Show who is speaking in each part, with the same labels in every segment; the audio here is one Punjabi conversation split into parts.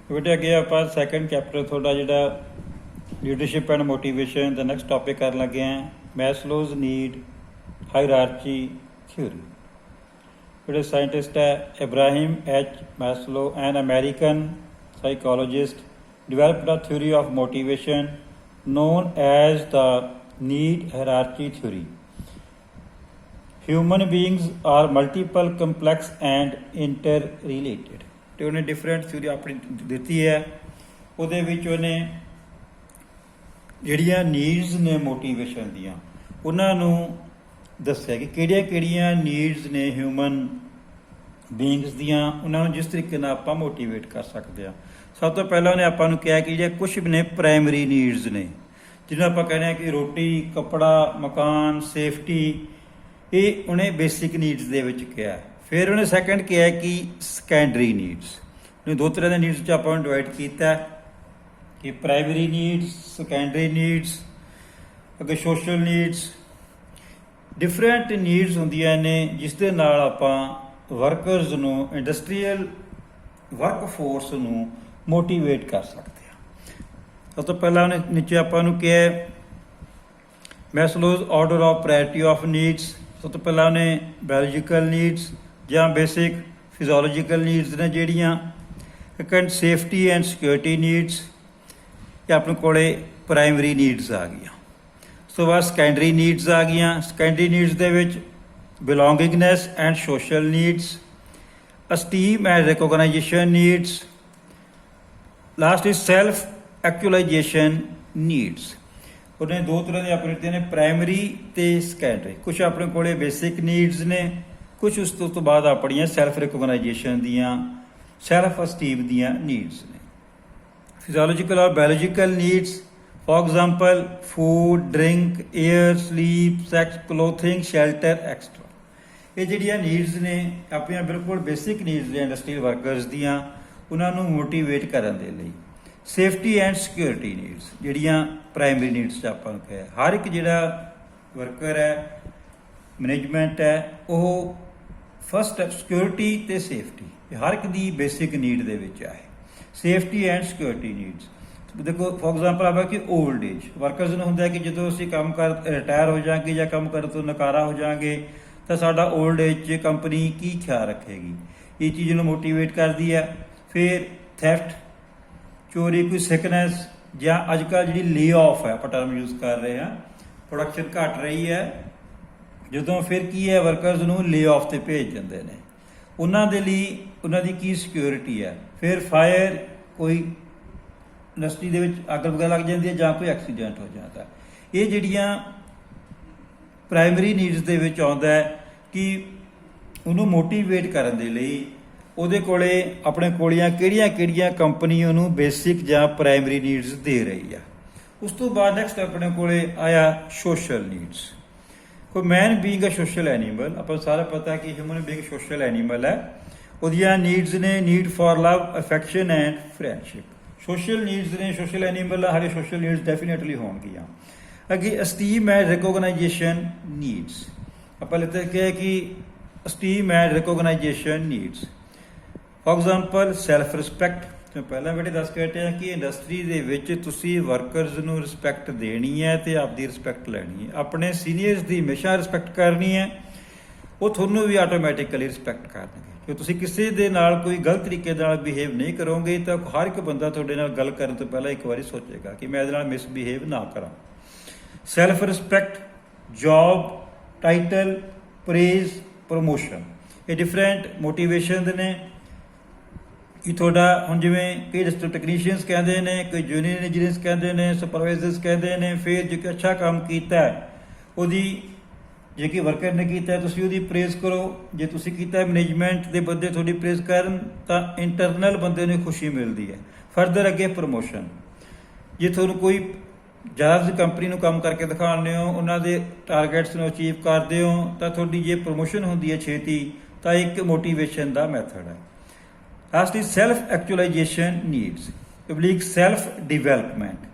Speaker 1: बेटे अगे आप सैकेंड चैप्टर थोड़ा जोड़ा leadership and motivation the next topic कर लगे हैं मैस्लोज नीड हायरार्ची थ्योरी। जोड़े साइंटिस्ट है Abraham H Maslow an American psychologist developed a theory of motivation known as the need hierarchy theory. Human beings are multiple complex and interrelated. तो उन्हें डिफरेंट थ्योरी अपनी दी है ਉਹਦੇ ਵਿੱਚ ਉਹਨੇ ਜਿਹੜੀਆਂ ਨੀਡਸ ਨੇ ਮੋਟੀਵੇਸ਼ਨ ਦੀਆਂ ਉਹਨਾਂ ਨੂੰ ਦੱਸਿਆ ਕਿ ਕਿਹੜੀਆਂ ਨੀਡਸ ਨੇ ਹਿਊਮਨ ਬੀਇੰਗਸ ਦੀਆਂ, ਉਹਨਾਂ ਨੂੰ ਜਿਸ ਤਰੀਕੇ ਨਾਲ ਆਪਾਂ ਮੋਟੀਵੇਟ ਕਰ ਸਕਦੇ ਹਾਂ। ਸਭ ਤੋਂ ਪਹਿਲਾਂ ਉਹਨੇ ਆਪਾਂ ਨੂੰ ਕਿਹਾ ਕਿ ਜਿਹੜੇ ਕੁਛ ਨੇ ਪ੍ਰਾਇਮਰੀ ਨੀਡਸ ਨੇ ਜਿਹਨੂੰ ਆਪਾਂ ਕਹਿੰਦੇ ਹਾਂ ਕਿ ਰੋਟੀ, ਕੱਪੜਾ, ਮਕਾਨ, ਸੇਫਟੀ, ਇਹ ਉਹਨੇ ਬੇਸਿਕ ਨੀਡਸ ਦੇ ਵਿੱਚ ਕਿਹਾ। ਫਿਰ ਉਹਨੇ ਸੈਕੰਡ ਕਿਹਾ ਕਿ ਸੈਕੰਡਰੀ ਨੀਡਸ, ਉਹਨੇ ਦੋ ਤਰ੍ਹਾਂ ਦੇ ਨੀਡਸ 'ਚ ਆਪਾਂ ਨੂੰ ਡਿਵਾਈਡ ਕੀਤਾ ਕਿ ਪ੍ਰਾਇਮਰੀ ਨੀਡਸ, ਸੈਕੰਡਰੀ ਨੀਡਸ, ਅੱਗੇ ਸੋਸ਼ਲ ਨੀਡਸ। ਡਿਫਰੈਂਟ ਨੀਡਸ ਹੁੰਦੀਆਂ ਨੇ ਜਿਸ ਦੇ ਨਾਲ ਆਪਾਂ ਵਰਕਰਸ ਨੂੰ, ਇੰਡਸਟਰੀਅਲ ਵਰਕ ਫੋਰਸ ਨੂੰ ਮੋਟੀਵੇਟ ਕਰ ਸਕਦੇ ਹਾਂ। ਸਭ ਤੋਂ ਪਹਿਲਾਂ ਉਹਨੇ ਨੀਚੇ ਆਪਾਂ ਨੂੰ ਕਿਹਾ Maslow's order of priority of needs. ਸਭ ਤੋਂ ਪਹਿਲਾਂ ਉਹਨੇ ਬਾਇਓਲੋਜੀਕਲ ਨੀਡਸ ਜਾਂ ਬੇਸਿਕ ਫਿਜ਼ੋਲੋਜੀਕਲ ਨੀਡਸ ਨੇ ਜਿਹੜੀਆਂ, second safety and security needs, ਇਹ ਆਪਣੇ ਕੋਲੇ ਪ੍ਰਾਇਮਰੀ ਨੀਡਸ ਆ ਗਈਆਂ। ਉਸ ਤੋਂ ਬਾਅਦ ਸੈਕੰਡਰੀ ਨੀਡਸ ਆ ਗਈਆਂ। ਸੈਕੰਡਰੀ ਨੀਡਸ ਦੇ ਵਿੱਚ belongingness and social needs, esteem and recognisation needs, last is self actualisation needs. ਉਹਨੇ ਦੋ ਤਰ੍ਹਾਂ ਦੇ ਆਪਣੇ ਦਿੱਤੇ ਨੇ, ਪ੍ਰਾਇਮਰੀ ਅਤੇ ਸੈਕੰਡਰੀ। ਕੁਛ ਆਪਣੇ ਕੋਲੇ ਬੇਸਿਕ ਨੀਡਸ ਨੇ, ਕੁਛ ਉਸ ਤੋਂ ਬਾਅਦ ਆਪਣੀਆਂ ਸੈਲਫ ਰਿਕੋਗਨਾਈਜੇਸ਼ਨ ਦੀਆਂ, ਸੈਲਫ ਅਸਟੀਮ ਦੀਆਂ ਨੀਡਸ ਨੇ। ਫਿਜ਼ੋਲੋਜੀਕਲ ਔਰ biological needs, for example food, drink, air, sleep, sex, clothing, shelter extra. ਇਹ ਜਿਹੜੀਆਂ ਨੀਡਸ ਨੇ ਆਪਣੀਆਂ ਬਿਲਕੁਲ ਬੇਸਿਕ ਨੀਡਸ ਨੇ ਇੰਡਸਟਰੀਅਲ ਵਰਕਰਸ ਦੀਆਂ, ਉਹਨਾਂ ਨੂੰ ਮੋਟੀਵੇਟ ਕਰਨ ਦੇ ਲਈ। ਸੇਫਟੀ ਐਂਡ ਸਿਕਿਉਰਿਟੀ ਨੀਡਸ ਜਿਹੜੀਆਂ ਪ੍ਰਾਇਮਰੀ ਨੀਡਸ 'ਚ ਆਪਾਂ ਨੂੰ ਕਿਹਾ। ਹਰ ਇੱਕ ਜਿਹੜਾ ਵਰਕਰ ਹੈ, ਮੈਨੇਜਮੈਂਟ ਹੈ, ਉਹ ਫਸਟ ਸਿਕਿਉਰਿਟੀ ਅਤੇ ਸੇਫਟੀ ਹਰ ਇੱਕ ਦੀ ਬੇਸਿਕ ਨੀਡ ਦੇ ਵਿੱਚ ਆਏ। ਸੇਫਟੀ ਐਂਡ ਸਿਕਿਉਰਿਟੀ ਨੀਡਸ ਦੇਖੋ, ਫੋਰ ਐਗਜ਼ਾਮਪਲ ਆਪਾਂ ਕਿ ਓਲਡ ਏਜ ਵਰਕਰਸ ਨੂੰ ਹੁੰਦਾ ਕਿ ਜਦੋਂ ਅਸੀਂ ਕੰਮ ਕਰ ਰਿਟਾਇਰ ਹੋ ਜਾਵਾਂਗੇ ਜਾਂ ਕੰਮ ਕਰਨ ਤੋਂ ਨਕਾਰਾ ਹੋ ਜਾਵਾਂਗੇ ਤਾਂ ਸਾਡਾ ਓਲਡ ਏਜ 'ਚ ਕੰਪਨੀ ਕੀ ਖਿਆਲ ਰੱਖੇਗੀ, ਇਹ ਚੀਜ਼ ਨੂੰ ਮੋਟੀਵੇਟ ਕਰਦੀ ਹੈ। ਫਿਰ ਥੈਫਟ, ਚੋਰੀ, ਕੋਈ ਸਿਕਨੈਸ, ਜਾਂ ਅੱਜ ਕੱਲ੍ਹ ਜਿਹੜੀ ਲੇ ਆਫ ਹੈ ਆਪਾਂ ਟਰਮ ਯੂਜ਼ ਕਰ ਰਹੇ ਹਾਂ, ਪ੍ਰੋਡਕਸ਼ਨ ਘਟ ਰਹੀ ਹੈ, ਜਦੋਂ ਫਿਰ ਕੀ ਹੈ ਵਰਕਰਸ ਨੂੰ ਲੇ ਆਫ 'ਤੇ ਭੇਜ ਦਿੰਦੇ ਨੇ, ਉਹਨਾਂ ਦੇ ਲਈ ਉਹਨਾਂ ਦੀ ਕੀ ਸਿਕਿਉਰਿਟੀ ਹੈ। ਫਿਰ ਫਾਇਰ, ਕੋਈ ਇੰਡਸਟਰੀ ਦੇ ਵਿੱਚ ਅੱਗ ਵਗੈਰਾ ਲੱਗ ਜਾਂਦੀ ਹੈ ਜਾਂ ਕੋਈ ਐਕਸੀਡੈਂਟ ਹੋ ਜਾਂਦਾ। ਇਹ ਜਿਹੜੀਆਂ ਪ੍ਰਾਇਮਰੀ ਨੀਡਸ ਦੇ ਵਿੱਚ ਆਉਂਦਾ ਹੈ ਕਿ ਉਹਨੂੰ ਮੋਟੀਵੇਟ ਕਰਨ ਦੇ ਲਈ ਉਹਦੇ ਕੋਲੇ ਆਪਣੇ ਕੋਲੀਆਂ ਕਿਹੜੀਆਂ ਕੰਪਨੀ ਉਹਨੂੰ ਬੇਸਿਕ ਜਾਂ ਪ੍ਰਾਇਮਰੀ ਨੀਡਸ ਦੇ ਰਹੀ ਆ। ਉਸ ਤੋਂ ਬਾਅਦ ਨੈਕਸਟ ਆਪਣੇ ਕੋਲੇ ਆਇਆ ਸੋਸ਼ਲ ਨੀਡਸ। ਕੋਈ ਮੈਨ ਬੀਇੰਗ ਅ ਸੋਸ਼ਲ ਐਨੀਮਲ, ਆਪਾਂ ਸਾਰਾ ਪਤਾ ਕਿ ਹਿਊਮਨ ਬੀਇੰਗ ਸੋਸ਼ਲ ਐਨੀਮਲ ਹੈ। ਉਹਦੀਆਂ ਨੀਡਸ ਨੇ need for love, affection and friendship. Social needs ਨੇ, ਸੋਸ਼ਲ ਐਨੀਮਲ ਹਰੇ ਸੋਸ਼ਲ ਨੀਡਸ ਡੈਫੀਨੇਟਲੀ ਹੋਣਗੀਆਂ। ਅੱਗੇ ਅਸਟੀਮ ਐਂਡ ਰਿਕੋਗਨਾਈਜੇਸ਼ਨ ਨੀਡਸ, ਆਪਾਂ ਲਿਖਦੇ ਕਿ esteem and recognisation needs. For example self respect, ਮੈਂ ਪਹਿਲਾਂ ਬੇਟੇ ਦੱਸ ਕੇ ਹਟਿਆ ਕਿ ਇੰਡਸਟਰੀ ਦੇ ਵਿੱਚ ਤੁਸੀਂ ਵਰਕਰਸ ਨੂੰ ਰਿਸਪੈਕਟ ਦੇਣੀ ਹੈ ਅਤੇ ਆਪਦੀ ਰਿਸਪੈਕਟ ਲੈਣੀ ਹੈ। ਆਪਣੇ ਸੀਨੀਅਰਸ ਦੀ ਹਮੇਸ਼ਾ ਰਿਸਪੈਕਟ ਕਰਨੀ ਹੈ, ਉਹ ਤੁਹਾਨੂੰ ਵੀ ਆਟੋਮੈਟਿਕਲੀ ਰਿਸਪੈਕਟ ਕਰਨਗੇ। ਜੇ ਤੁਸੀਂ ਕਿਸੇ ਦੇ ਨਾਲ ਕੋਈ ਗਲਤ ਤਰੀਕੇ ਨਾਲ ਬਿਹੇਵ ਨਹੀਂ ਕਰੋਗੇ ਤਾਂ ਹਰ ਇੱਕ ਬੰਦਾ ਤੁਹਾਡੇ ਨਾਲ ਗੱਲ ਕਰਨ ਤੋਂ ਪਹਿਲਾਂ ਇੱਕ ਵਾਰੀ ਸੋਚੇਗਾ ਕਿ ਮੈਂ ਇਹਦੇ ਨਾਲ ਮਿਸਬਿਹੇਵ ਨਾ ਕਰਾਂ। Self respect, job, title, praise, promotion, ਇਹ ਡਿਫਰੈਂਟ ਮੋਟੀਵੇਸ਼ਨ ਦੇ ਨੇ ਕਿ ਤੁਹਾਡਾ ਹੁਣ ਜਿਵੇਂ ਕਈ ਇੰਡਸਟਰੀਅਲ ਟੈਕਨੀਸ਼ੀਅਨਸ ਕਹਿੰਦੇ ਨੇ, ਕੋਈ ਜੂਨੀਅਰ ਇੰਜੀਨੀਅਰਸ ਕਹਿੰਦੇ ਨੇ, ਸੁਪਰਵਾਈਜ਼ਰਸ ਕਹਿੰਦੇ ਨੇ। ਫਿਰ ਜੇ ਕੋਈ ਅੱਛਾ ਕੰਮ ਕੀਤਾ ਉਹਦੀ, ਜੇ ਕਿ ਵਰਕਰ ਨੇ ਕੀਤਾ ਤੁਸੀਂ ਉਹਦੀ ਪ੍ਰੇਜ਼ ਕਰੋ। ਜੇ ਤੁਸੀਂ ਕੀਤਾ ਮੈਨੇਜਮੈਂਟ ਦੇ ਬੰਦੇ ਤੁਹਾਡੀ ਪ੍ਰੇਜ਼ ਕਰਨ ਤਾਂ ਇੰਟਰਨਲ ਬੰਦੇ ਨੂੰ ਖੁਸ਼ੀ ਮਿਲਦੀ ਹੈ। ਫਰਦਰ ਅੱਗੇ ਪ੍ਰਮੋਸ਼ਨ, ਜੇ ਤੁਹਾਨੂੰ ਕੋਈ ਜ਼ਿਆਦਾ ਤੁਸੀਂ ਕੰਪਨੀ ਨੂੰ ਕੰਮ ਕਰਕੇ ਦਿਖਾਉਂਦੇ ਹੋ, ਉਹਨਾਂ ਦੇ ਟਾਰਗੇਟਸ ਨੂੰ ਅਚੀਵ ਕਰਦੇ ਹੋ ਤਾਂ ਤੁਹਾਡੀ ਜੇ ਪ੍ਰਮੋਸ਼ਨ ਹੁੰਦੀ ਹੈ ਛੇਤੀ ਤਾਂ ਇੱਕ ਮੋਟੀਵੇਸ਼ਨ ਦਾ ਮੈਥਡ ਹੈ। Last is self actualisation needs, public self development,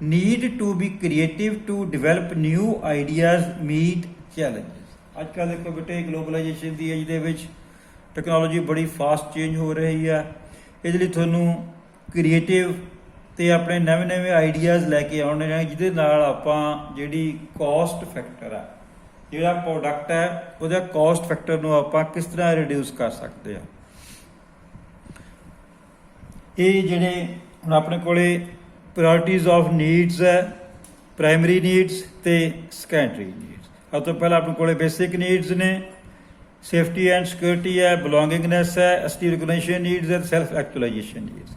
Speaker 1: need to be creative to develop new ideas, meet challenges. ਅੱਜ ਕੱਲ੍ਹ ਦੇਖੋ ਬੇਟੇ ਗਲੋਬਲਾਈਜੇਸ਼ਨ ਦੀ ਏਜ ਦੇ ਵਿੱਚ ਟੈਕਨੋਲੋਜੀ ਬੜੀ ਫਾਸਟ ਚੇਂਜ ਹੋ ਰਹੀ ਹੈ। ਇਹਦੇ ਲਈ ਤੁਹਾਨੂੰ ਕ੍ਰੀਏਟਿਵ ਤੇ ਆਪਣੇ ਨਵੇਂ ਆਈਡੀਆਜ਼ ਲੈ ਕੇ ਆਉਣੇ ਨੇ, ਜਿਹਦੇ ਨਾਲ ਆਪਾਂ ਜਿਹੜੀ ਕਾਸਟ ਫੈਕਟਰ ਆ, ਜਿਹੜਾ ਪ੍ਰੋਡਕਟ ਹੈ ਉਹਦਾ ਕਾਸਟ ਫੈਕਟਰ ਨੂੰ ਆਪਾਂ ਕਿਸ ਤਰ੍ਹਾਂ ਰਿਡਿਊਸ ਕਰ ਸਕਦੇ ਆ। ਇਹ ਜਿਹੜੇ ਹੁਣ ਆਪਣੇ ਕੋਲੇ ਪ੍ਰਾਇੋਰਟੀਜ਼ ਆਫ ਨੀਡਸ ਹੈ, ਪ੍ਰਾਇਮਰੀ ਨੀਡਸ ਤੇ ਸੈਕੰਡਰੀ ਨੀਡਸ। ਸਭ ਤੋਂ ਪਹਿਲਾਂ ਆਪਣੇ ਕੋਲੇ ਬੇਸਿਕ ਨੀਡਸ ਨੇ, ਸੇਫਟੀ ਐਂਡ ਸਿਕਿਉਰਿਟੀ ਹੈ, ਬਿਲੋਂਗਿੰਗਨੈਸ ਹੈ, ਅਸਟੀ ਰਿਕਗਨੀਸ਼ਨ ਨੀਡਸ ਹੈ, ਸੈਲਫ ਐਕਚੁਅਲਾਈਜੇਸ਼ਨ ਨੀਡਸ।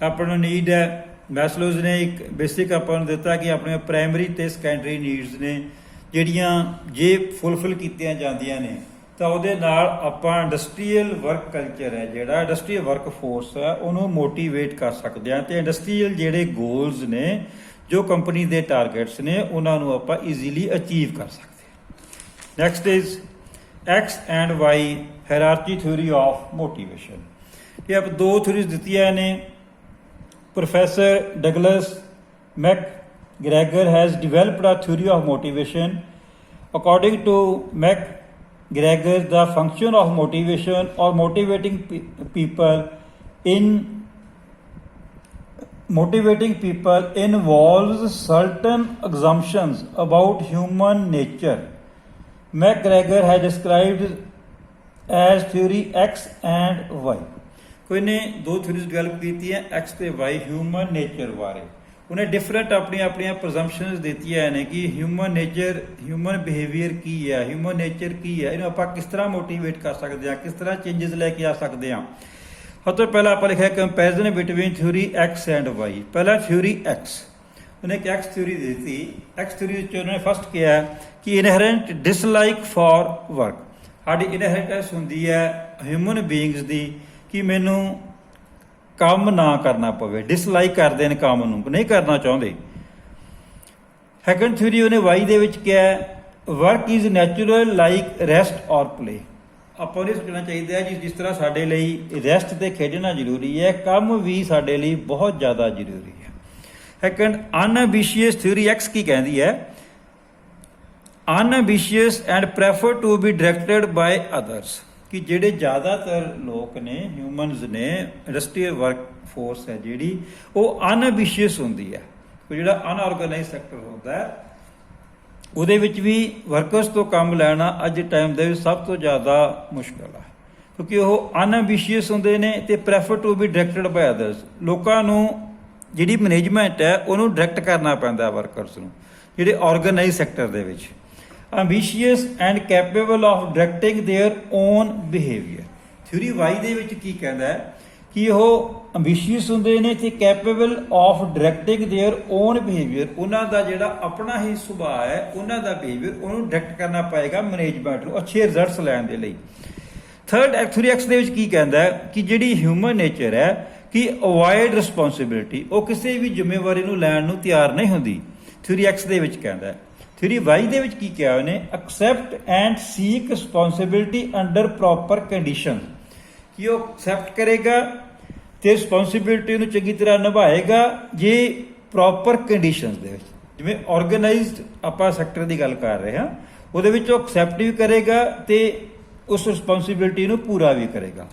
Speaker 1: ਆਪਾਂ ਨੂੰ ਨੀਡ ਹੈ, ਮੈਸਲੋਜ਼ ਨੇ ਇੱਕ ਬੇਸਿਕ ਆਪਾਂ ਨੂੰ ਦਿੱਤਾ ਕਿ ਆਪਣੀਆਂ ਪ੍ਰਾਇਮਰੀ ਤੇ ਸੈਕੰਡਰੀ ਨੀਡਸ ਨੇ, ਜਿਹੜੀਆਂ ਜੇ ਫੁੱਲਫਿਲ ਕੀਤੀਆਂ ਜਾਂਦੀਆਂ ਨੇ ਤਾਂ ਉਹਦੇ ਨਾਲ ਆਪਾਂ ਇੰਡਸਟਰੀਅਲ ਵਰਕ ਕਲਚਰ ਹੈ, ਜਿਹੜਾ ਇੰਡਸਟਰੀਅਲ ਵਰਕ ਫੋਰਸ ਹੈ, ਉਹਨੂੰ ਮੋਟੀਵੇਟ ਕਰ ਸਕਦੇ ਹਾਂ ਤੇ ਇੰਡਸਟਰੀਅਲ ਜਿਹੜੇ ਗੋਲਸ ਨੇ, ਜੋ ਕੰਪਨੀ ਦੇ ਟਾਰਗੇਟਸ ਨੇ, ਉਹਨਾਂ ਨੂੰ ਆਪਾਂ ਈਜ਼ੀਲੀ ਅਚੀਵ ਕਰ ਸਕਦੇ ਹਾਂ। Next is X and Y hierarchy theory of motivation. ਇਹ ਆਪ ਦੋ ਥਿਊਰੀਜ਼ ਦਿੱਤੀਆਂ ਨੇ। Professor Douglas McGregor has developed a theory of motivation. According to McGregor, the function of motivation or motivating people involves certain assumptions about human nature. McGregor has described as theory X and Y। ਕੋਈ ਨੇ ਦੋ ਥਿਊਰੀਜ਼ ਡਿਵੈਲਪ ਕੀਤੀ ਹੈ, X ਤੇ Y, ਹਿਊਮਨ ਨੇਚਰ ਬਾਰੇ। ਉਹਨੇ ਡਿਫਰੈਂਟ ਆਪਣੀਆਂ ਪ੍ਰਜ਼ੰਪਸ਼ਨਸ ਦਿੱਤੀਆਂ ਨੇ ਕਿ ਹਿਊਮਨ ਨੇਚਰ, ਹਿਊਮਨ ਬਿਹੇਵੀਅਰ ਕੀ ਹੈ, ਹਿਊਮਨ ਨੇਚਰ ਕੀ ਹੈ, ਇਹਨੂੰ ਆਪਾਂ ਕਿਸ ਤਰ੍ਹਾਂ ਮੋਟੀਵੇਟ ਕਰ ਸਕਦੇ ਹਾਂ, ਕਿਸ ਤਰ੍ਹਾਂ ਚੇਂਜਸ ਲੈ ਕੇ ਆ ਸਕਦੇ ਹਾਂ। ਸਭ ਤੋਂ ਪਹਿਲਾਂ ਆਪਾਂ ਲਿਖਿਆ comparison between theory X and Y। ਪਹਿਲਾਂ ਥਿਊਰੀ X, ਉਹਨੇ ਇੱਕ X ਥਿਊਰੀ ਦਿੱਤੀ। X ਥਿਊਰੀ ਵਿੱਚ ਉਹਨੇ ਫਸਟ ਕਿਹਾ ਕਿ ਇਨਹੈਰੈਂਟ ਡਿਸਲਾਈਕ ਫॉर ਵਰਕ। ਸਾਡੀ ਇਨਹੈਰੈਂਟੈਂਸ ਹੁੰਦੀ ਹੈ ਹਿਊਮਨ ਬੀਇੰਗਸ ਦੀ ਕਿ ਮੈਨੂੰ ਕੰਮ ਨਾ ਕਰਨਾ ਪਵੇ, ਡਿਸਲਾਈਕ ਕਰਦੇ ਨੇ ਕੰਮ ਨੂੰ, ਨਹੀਂ ਕਰਨਾ ਚਾਹੁੰਦੇ। ਸੈਕੰਡ ਥਿਊਰੀ ਉਹਨੇ Y ਦੇ ਵਿੱਚ ਕਿਹਾ work is natural like rest ਔਰ ਪਲੇ। ਆਪਾਂ ਨੂੰ ਸੋਚਣਾ ਚਾਹੀਦਾ ਹੈ ਜਿਸ ਤਰ੍ਹਾਂ ਸਾਡੇ ਲਈ ਰੈਸਟ ਤੇ ਖੇਡਣਾ ਜ਼ਰੂਰੀ ਹੈ, ਕੰਮ ਵੀ ਸਾਡੇ ਲਈ ਬਹੁਤ ਜ਼ਿਆਦਾ ਜ਼ਰੂਰੀ ਹੈ। ਸੈਕੰਡ ਅਨਐਂਬੀਸ਼ੀਅਸ ਥਿਊਰੀ X ਕੀ ਕਹਿੰਦੀ ਹੈ? Unambitious and prefer to be directed by others, ਕਿ ਜਿਹੜੇ ਜ਼ਿਆਦਾਤਰ ਲੋਕ ਨੇ, ਹਿਊਮਨਸ ਨੇ, ਇੰਡਸਟਰੀਅਲ ਵਰਕ ਫੋਰਸ ਹੈ ਜਿਹੜੀ, ਉਹ ਅਨਐਂਬੀਸ਼ੀਅਸ ਹੁੰਦੀ ਹੈ। ਕੋਈ ਜਿਹੜਾ ਅਨਆਰਗੇਨਾਈਜ਼ ਸੈਕਟਰ ਹੁੰਦਾ ਹੈ ਉਹਦੇ ਵਿੱਚ ਵੀ ਵਰਕਰਸ ਤੋਂ ਕੰਮ ਲੈਣਾ ਅੱਜ ਟਾਈਮ ਦੇ ਵਿੱਚ ਸਭ ਤੋਂ ਜ਼ਿਆਦਾ ਮੁਸ਼ਕਲ ਹੈ, ਕਿਉਂਕਿ ਉਹ ਅਨਐਂਬੀਸ਼ੀਅਸ ਹੁੰਦੇ ਨੇ ਤੇ prefer to be directed by others. ਲੋਕਾਂ ਨੂੰ ਜਿਹੜੀ ਮੈਨੇਜਮੈਂਟ ਹੈ ਉਹਨੂੰ ਡਾਇਰੈਕਟ ਕਰਨਾ ਪੈਂਦਾ ਵਰਕਰਸ ਨੂੰ, ਜਿਹੜੇ ਆਰਗੇਨਾਈਜ਼ ਸੈਕਟਰ ਦੇ ਵਿੱਚ। ambitious and capable of directing their own behavior। Theory Y ਦੇ ਵਿੱਚ ਕੀ ਕਹਿੰਦਾ ਹੈ ਕਿ ਉਹ ambitious ਹੁੰਦੇ ਨੇ ਤੇ capable of directing their own behavior। ਉਹਨਾਂ ਦਾ ਜਿਹੜਾ ਆਪਣਾ ਹੀ ਸੁਭਾਅ ਹੈ, ਉਹਨਾਂ ਦਾ ਬਿਹੇਵੀਅਰ, ਉਹਨੂੰ ਡਾਇਰੈਕਟ ਕਰਨਾ ਪਏਗਾ ਮੈਨੇਜਮੈਂਟ ਨੂੰ ਅੱਛੇ ਰਿਜ਼ਲਟਸ ਲੈਣ ਦੇ ਲਈ। ਥਰਡ ਥਿਊਰੀ X ਦੇ ਵਿੱਚ ਕੀ ਕਹਿੰਦਾ ਹੈ ਕਿ ਜਿਹੜੀ ਹਿਊਮਨ ਨੇਚਰ ਹੈ ਕਿ ਅਵੋਇਡ ਰਿਸਪੌਂਸਿਬਿਲਿਟੀ, ਉਹ ਕਿਸੇ ਵੀ ਜ਼ਿੰਮੇਵਾਰੀ ਨੂੰ ਲੈਣ ਨੂੰ ਤਿਆਰ ਨਹੀਂ ਹੁੰਦੀ। ਥਿਊਰੀ X ਦੇ ਵਿੱਚ ਕਹਿੰਦਾ ਹੈ। ਥਿਊਰੀ Y ਦੇ ਵਿੱਚ ਕੀ ਕਿਹਾ ਉਹਨੇ? Accept and seek responsibility under proper condition, ਕਿ ਉਹ ਐਕਸੈਪਟ ਕਰੇਗਾ ਤੇ ਰਿਸਪੌਂਸਿਬਿਲਿਟੀ ਨੂੰ ਚੰਗੀ ਤਰ੍ਹਾਂ ਨਿਭਾਏਗਾ ਜੇ ਪ੍ਰੋਪਰ ਕੰਡੀਸ਼ਨਸ ਦੇ ਵਿੱਚ। ਜਿਵੇਂ ਆਰਗੇਨਾਈਜ਼ਡ ਆਪਾਂ ਸੈਕਟਰ ਦੀ ਗੱਲ ਕਰ ਰਹੇ ਹਾਂ, ਉਹਦੇ ਵਿੱਚ ਉਹ ਐਕਸੈਪਟ ਵੀ ਕਰੇਗਾ ਤੇ ਉਸ ਰਿਸਪੌਂਸਿਬਿਲਿਟੀ ਨੂੰ ਪੂਰਾ ਵੀ ਕਰੇਗਾ।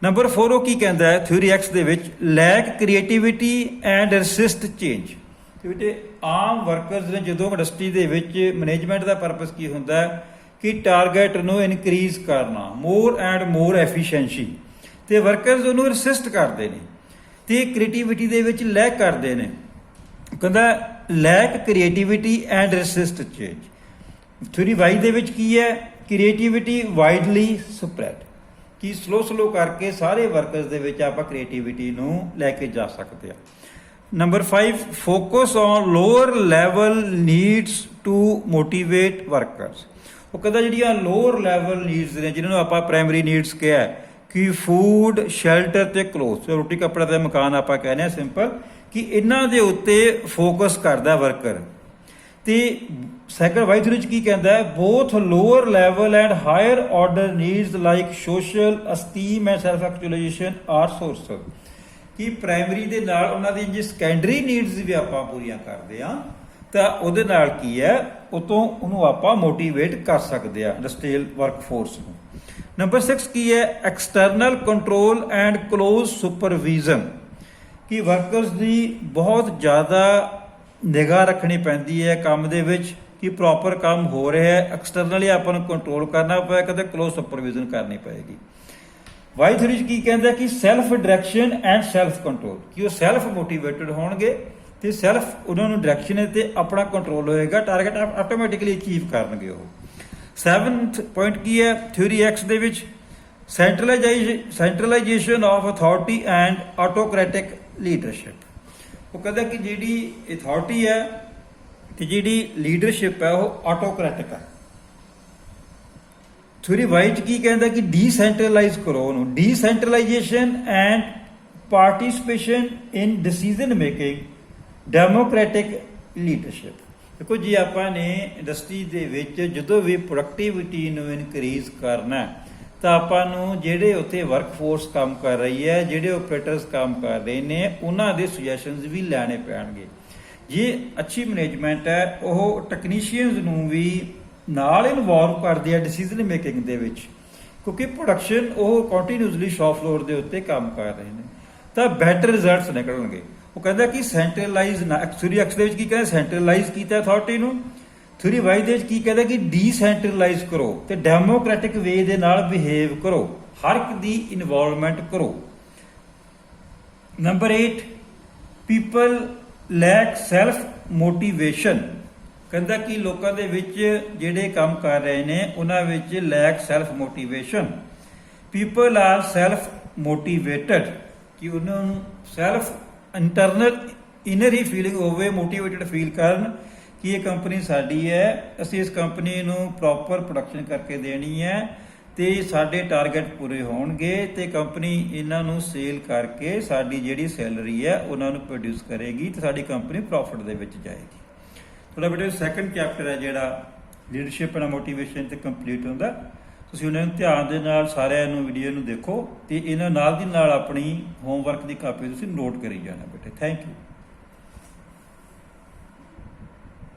Speaker 1: ਨੰਬਰ 4 ਉਹ ਕੀ ਕਹਿੰਦਾ ਹੈ ਥਿਊਰੀ X ਦੇ ਵਿੱਚ? ਲੈਕ ਕ੍ਰੀਏਟੀਵਿਟੀ ਐਂਡ ਰੈਸਿਸਟ ਚੇਂਜ। ਜਿਹੜੇ ਆਮ ਵਰਕਰਸ ਨੇ, ਜਦੋਂ ਇੰਡਸਟਰੀ ਦੇ ਵਿੱਚ ਮੈਨੇਜਮੈਂਟ ਦਾ ਪਰਪਸ ਕੀ ਹੁੰਦਾ ਹੈ ਕਿ ਟਾਰਗੇਟ ਨੂੰ ਇਨਕਰੀਜ਼ ਕਰਨਾ, ਮੋਰ ਐਂਡ ਮੋਰ ਐਫੀਸ਼ੀਐਂਸੀ, ਤੇ ਵਰਕਰਸ ਉਹਨੂੰ ਰੈਸਿਸਟ ਕਰਦੇ ਨੇ ਤੇ ਕ੍ਰੀਏਟੀਵਿਟੀ ਦੇ ਵਿੱਚ ਲੈਕ ਕਰਦੇ ਨੇ। ਕਹਿੰਦਾ lack creativity and resist change. Theory Y ਦੇ ਵਿੱਚ ਕੀ ਹੈ? ਕ੍ਰੀਏਟੀਵਿਟੀ ਵਾਈਡਲੀ ਸਪਰੈਡ, ਕਿ ਸਲੋ ਕਰਕੇ ਸਾਰੇ ਵਰਕਰਸ ਦੇ ਵਿੱਚ ਆਪਾਂ ਕ੍ਰੀਏਟੀਵਿਟੀ ਨੂੰ ਲੈ ਕੇ ਜਾ ਸਕਦੇ ਹਾਂ। Number 5 focus on lower level needs to motivate workers. ਉਹ ਕਹਿੰਦਾ ਜਿਹੜੀਆਂ ਲੋਅਰ ਲੈਵਲ ਨੀਡਸ ਨੇ, ਜਿਹਨਾਂ ਨੂੰ ਆਪਾਂ ਪ੍ਰਾਇਮਰੀ ਨੀਡਸ ਕਿਹਾ ਕਿ ਫੂਡ, ਸ਼ੈਲਟਰ ਤੇ ਕਲੋਥ, ਰੋਟੀ ਕੱਪੜਾ ਤੇ ਮਕਾਨ ਆਪਾਂ ਕਹਿੰਦੇ ਹਾਂ ਸਿੰਪਲ, ਕਿ ਇਹਨਾਂ ਦੇ ਉੱਤੇ ਫੋਕਸ ਕਰਦਾ ਵਰਕਰ। ਤੇ ਸੈਕੰਡ Y ਥਿਊਰੀ ਵਿੱਚ ਕੀ ਕਹਿੰਦਾ ਹੈ? Both lower level and higher order needs like social esteem and self actualisation are source, ਕਿ ਪ੍ਰਾਇਮਰੀ ਦੇ ਨਾਲ ਉਹਨਾਂ ਦੀ ਜੇ ਸੈਕੰਡਰੀ ਨੀਡਸ ਵੀ ਆਪਾਂ ਪੂਰੀਆਂ ਕਰਦੇ ਹਾਂ ਤਾਂ ਉਹਦੇ ਨਾਲ ਕੀ ਹੈ, ਉਤੋਂ ਉਹਨੂੰ ਆਪਾਂ ਮੋਟੀਵੇਟ ਕਰ ਸਕਦੇ ਆ ਇੰਡਸਟਰੀਅਲ ਵਰਕ ਫੋਰਸ ਨੂੰ। ਨੰਬਰ 6 ਕੀ ਹੈ? External control and close supervision. ਕਿ ਵਰਕਰਸ ਦੀ ਬਹੁਤ ਜ਼ਿਆਦਾ ਨਿਗਾਹ ਰੱਖਣੀ ਪੈਂਦੀ ਹੈ ਕੰਮ ਦੇ ਵਿੱਚ ਕਿ ਪ੍ਰੋਪਰ ਕੰਮ ਹੋ ਰਿਹਾ ਹੈ। ਐਕਸਟਰਨਲੀ ਆਪਾਂ ਨੂੰ ਕੰਟਰੋਲ ਕਰਨਾ ਪਏਗਾ ਤੇ ਕਲੋਜ਼ ਸੁਪਰਵਿਜ਼ਨ ਕਰਨੀ ਪਏਗੀ। Y3 'ਚ ਕੀ ਕਹਿੰਦਾ ਕਿ self direction and self control, ਕਿ ਉਹ ਸੈਲਫ ਮੋਟੀਵੇਟਡ ਹੋਣਗੇ ਤੇ ਸੈਲਫ ਉਹਨਾਂ ਨੂੰ ਡਾਇਰੈਕਸ਼ਨ ਤੇ ਆਪਣਾ ਕੰਟਰੋਲ ਹੋਏਗਾ, ਟਾਰਗੇਟ ਆਟੋਮੈਟਿਕਲੀ ਅਚੀਵ ਕਰਨਗੇ ਉਹ। 7th ਪੁਆਇੰਟ ਕੀ ਹੈ ਥਿਊਰੀ X ਦੇ ਵਿੱਚ? Centralisation of authority and ਆਟੋਕ੍ਰੈਟਿਕ leadership. ਉਹ ਕਹਿੰਦਾ ਕਿ ਜਿਹੜੀ ਅਥਾਰਟੀ ਹੈ ਤੇ ਜਿਹੜੀ ਲੀਡਰਸ਼ਿਪ ਹੈ ਉਹ ਆਟੋਕ੍ਰੈਟਿਕ ਹੈ। ਥਿਊਰੀ Y 'ਚ ਕੀ ਕਹਿੰਦਾ ਕਿ ਡੀਸੈਂਟਰਲਾਈਜ਼ ਕਰੋ ਉਹਨੂੰ, decentralisation and participation in decision making, democratic leadership. ਦੇਖੋ ਜੀ, ਆਪਾਂ ਨੇ ਇੰਡਸਟਰੀ ਦੇ ਵਿੱਚ ਜਦੋਂ ਵੀ ਪ੍ਰੋਡਕਟਿਵਿਟੀ ਨੂੰ ਇਨਕਰੀਜ਼ ਕਰਨਾ ਤਾਂ ਆਪਾਂ ਨੂੰ ਜਿਹੜੇ ਉੱਥੇ ਵਰਕਫੋਰਸ ਕੰਮ ਕਰ ਰਹੀ ਹੈ, ਜਿਹੜੇ ਆਪਰੇਟਰਸ ਕੰਮ ਕਰ ਰਹੇ ਨੇ, ਉਹਨਾਂ ਦੇ ਸੁਜੈਸ਼ਨਸ ਵੀ ਲੈਣੇ ਪੈਣਗੇ। ਜੇ ਅੱਛੀ ਮੈਨੇਜਮੈਂਟ ਹੈ ਉਹ ਟੈਕਨੀਸ਼ੀਅਨਸ ਨੂੰ ਵੀ ਨਾਲ ਇਨਵੋਲਵ ਕਰਦੇ ਆ ਡਿਸੀਜਨ ਮੇਕਿੰਗ ਦੇ ਵਿੱਚ, ਕਿਉਂਕਿ ਪ੍ਰੋਡਕਸ਼ਨ ਉਹ ਕੰਟੀਨਿਊਸਲੀ ਸ਼ੌਪ ਫਲੋਰ ਦੇ ਉੱਤੇ ਕੰਮ ਕਰ ਰਹੇ ਨੇ, ਤਾਂ ਬੈਟਰ ਰਿਜ਼ਲਟਸ ਨਿਕਲਣਗੇ। ਉਹ ਕਹਿੰਦਾ ਕਿ ਸੈਂਟਰਲਾਈਜ਼ ਨਾ, ਥਿਊਰੀ X ਦੇ ਵਿੱਚ ਕੀ ਕਹਿੰਦਾ ਸੈਂਟਰਲਾਈਜ਼ ਕੀਤਾ ਅਥਾਰਟੀ ਨੂੰ, ਥਿਊਰੀ Y ਦੇ ਵਿੱਚ ਕੀ ਕਹਿੰਦਾ ਕਿ ਡੀਸੈਂਟਰਲਾਈਜ਼ ਕਰੋ ਤੇ ਡੈਮੋਕ੍ਰੈਟਿਕ ਵੇ ਦੇ ਨਾਲ ਬਿਹੇਵ ਕਰੋ, ਹਰ ਇੱਕ ਦੀ ਇਨਵੋਲਵਮੈਂਟ ਕਰੋ। ਨੰਬਰ 8, ਪੀਪਲ ਲੈਕ ਸੈਲਫ ਮੋਟੀਵੇਸ਼ਨ। ਕਹਿੰਦਾ ਕਿ ਲੋਕਾਂ ਦੇ ਵਿੱਚ ਜਿਹੜੇ ਕੰਮ ਕਰ ਰਹੇ ਨੇ ਉਹਨਾਂ ਵਿੱਚ lack self motivation. People are self motivated, ਕਿ ਉਹਨਾਂ ਨੂੰ ਸੈਲਫ ਇੰਟਰਨਲ ਇਨਰ ਹੀ ਫੀਲਿੰਗ ਹੋਵੇ, ਮੋਟੀਵੇਟਡ ਫੀਲ ਕਰਨ ਕਿ ਇਹ ਕੰਪਨੀ ਸਾਡੀ ਹੈ, ਅਸੀਂ ਇਸ ਕੰਪਨੀ ਨੂੰ ਪ੍ਰੋਪਰ ਪ੍ਰੋਡਕਸ਼ਨ ਕਰਕੇ ਦੇਣੀ ਹੈ ਤੇ ਸਾਡੇ ਟਾਰਗੇਟ ਪੂਰੇ ਹੋਣਗੇ ਤੇ ਕੰਪਨੀ ਇਹਨਾਂ ਨੂੰ ਸੇਲ ਕਰਕੇ ਸਾਡੀ ਜਿਹੜੀ ਸੈਲਰੀ ਹੈ ਉਹਨਾਂ ਨੂੰ ਪ੍ਰੋਡਿਊਸ ਕਰੇਗੀ ਤੇ ਸਾਡੀ ਕੰਪਨੀ ਪ੍ਰੋਫਿਟ ਦੇ ਵਿੱਚ ਜਾਏਗੀ। ਥੋੜਾ ਬੇਟਾ ਸੈਕੰਡ ਚੈਪਟਰ ਹੈ ਜਿਹੜਾ ਲੀਡਰਸ਼ਿਪ ਐਂਡ ਮੋਟੀਵੇਸ਼ਨ ਤੇ ਕੰਪਲੀਟ ਹੁੰਦਾ। ਤੁਸੀਂ ਉਹਨਾਂ ਨੂੰ ਧਿਆਨ ਦੇ ਨਾਲ ਸਾਰਿਆਂ ਨੂੰ ਵੀਡੀਓ ਨੂੰ ਦੇਖੋ ਤੇ ਇਹਨਾਂ ਨਾਲ ਦੀ ਨਾਲ ਆਪਣੀ ਹੋਮਵਰਕ ਦੀ ਕਾਪੀ ਤੁਸੀਂ ਨੋਟ ਕਰੀ ਜਾਣਾ ਬੇਟੇ। Thank you.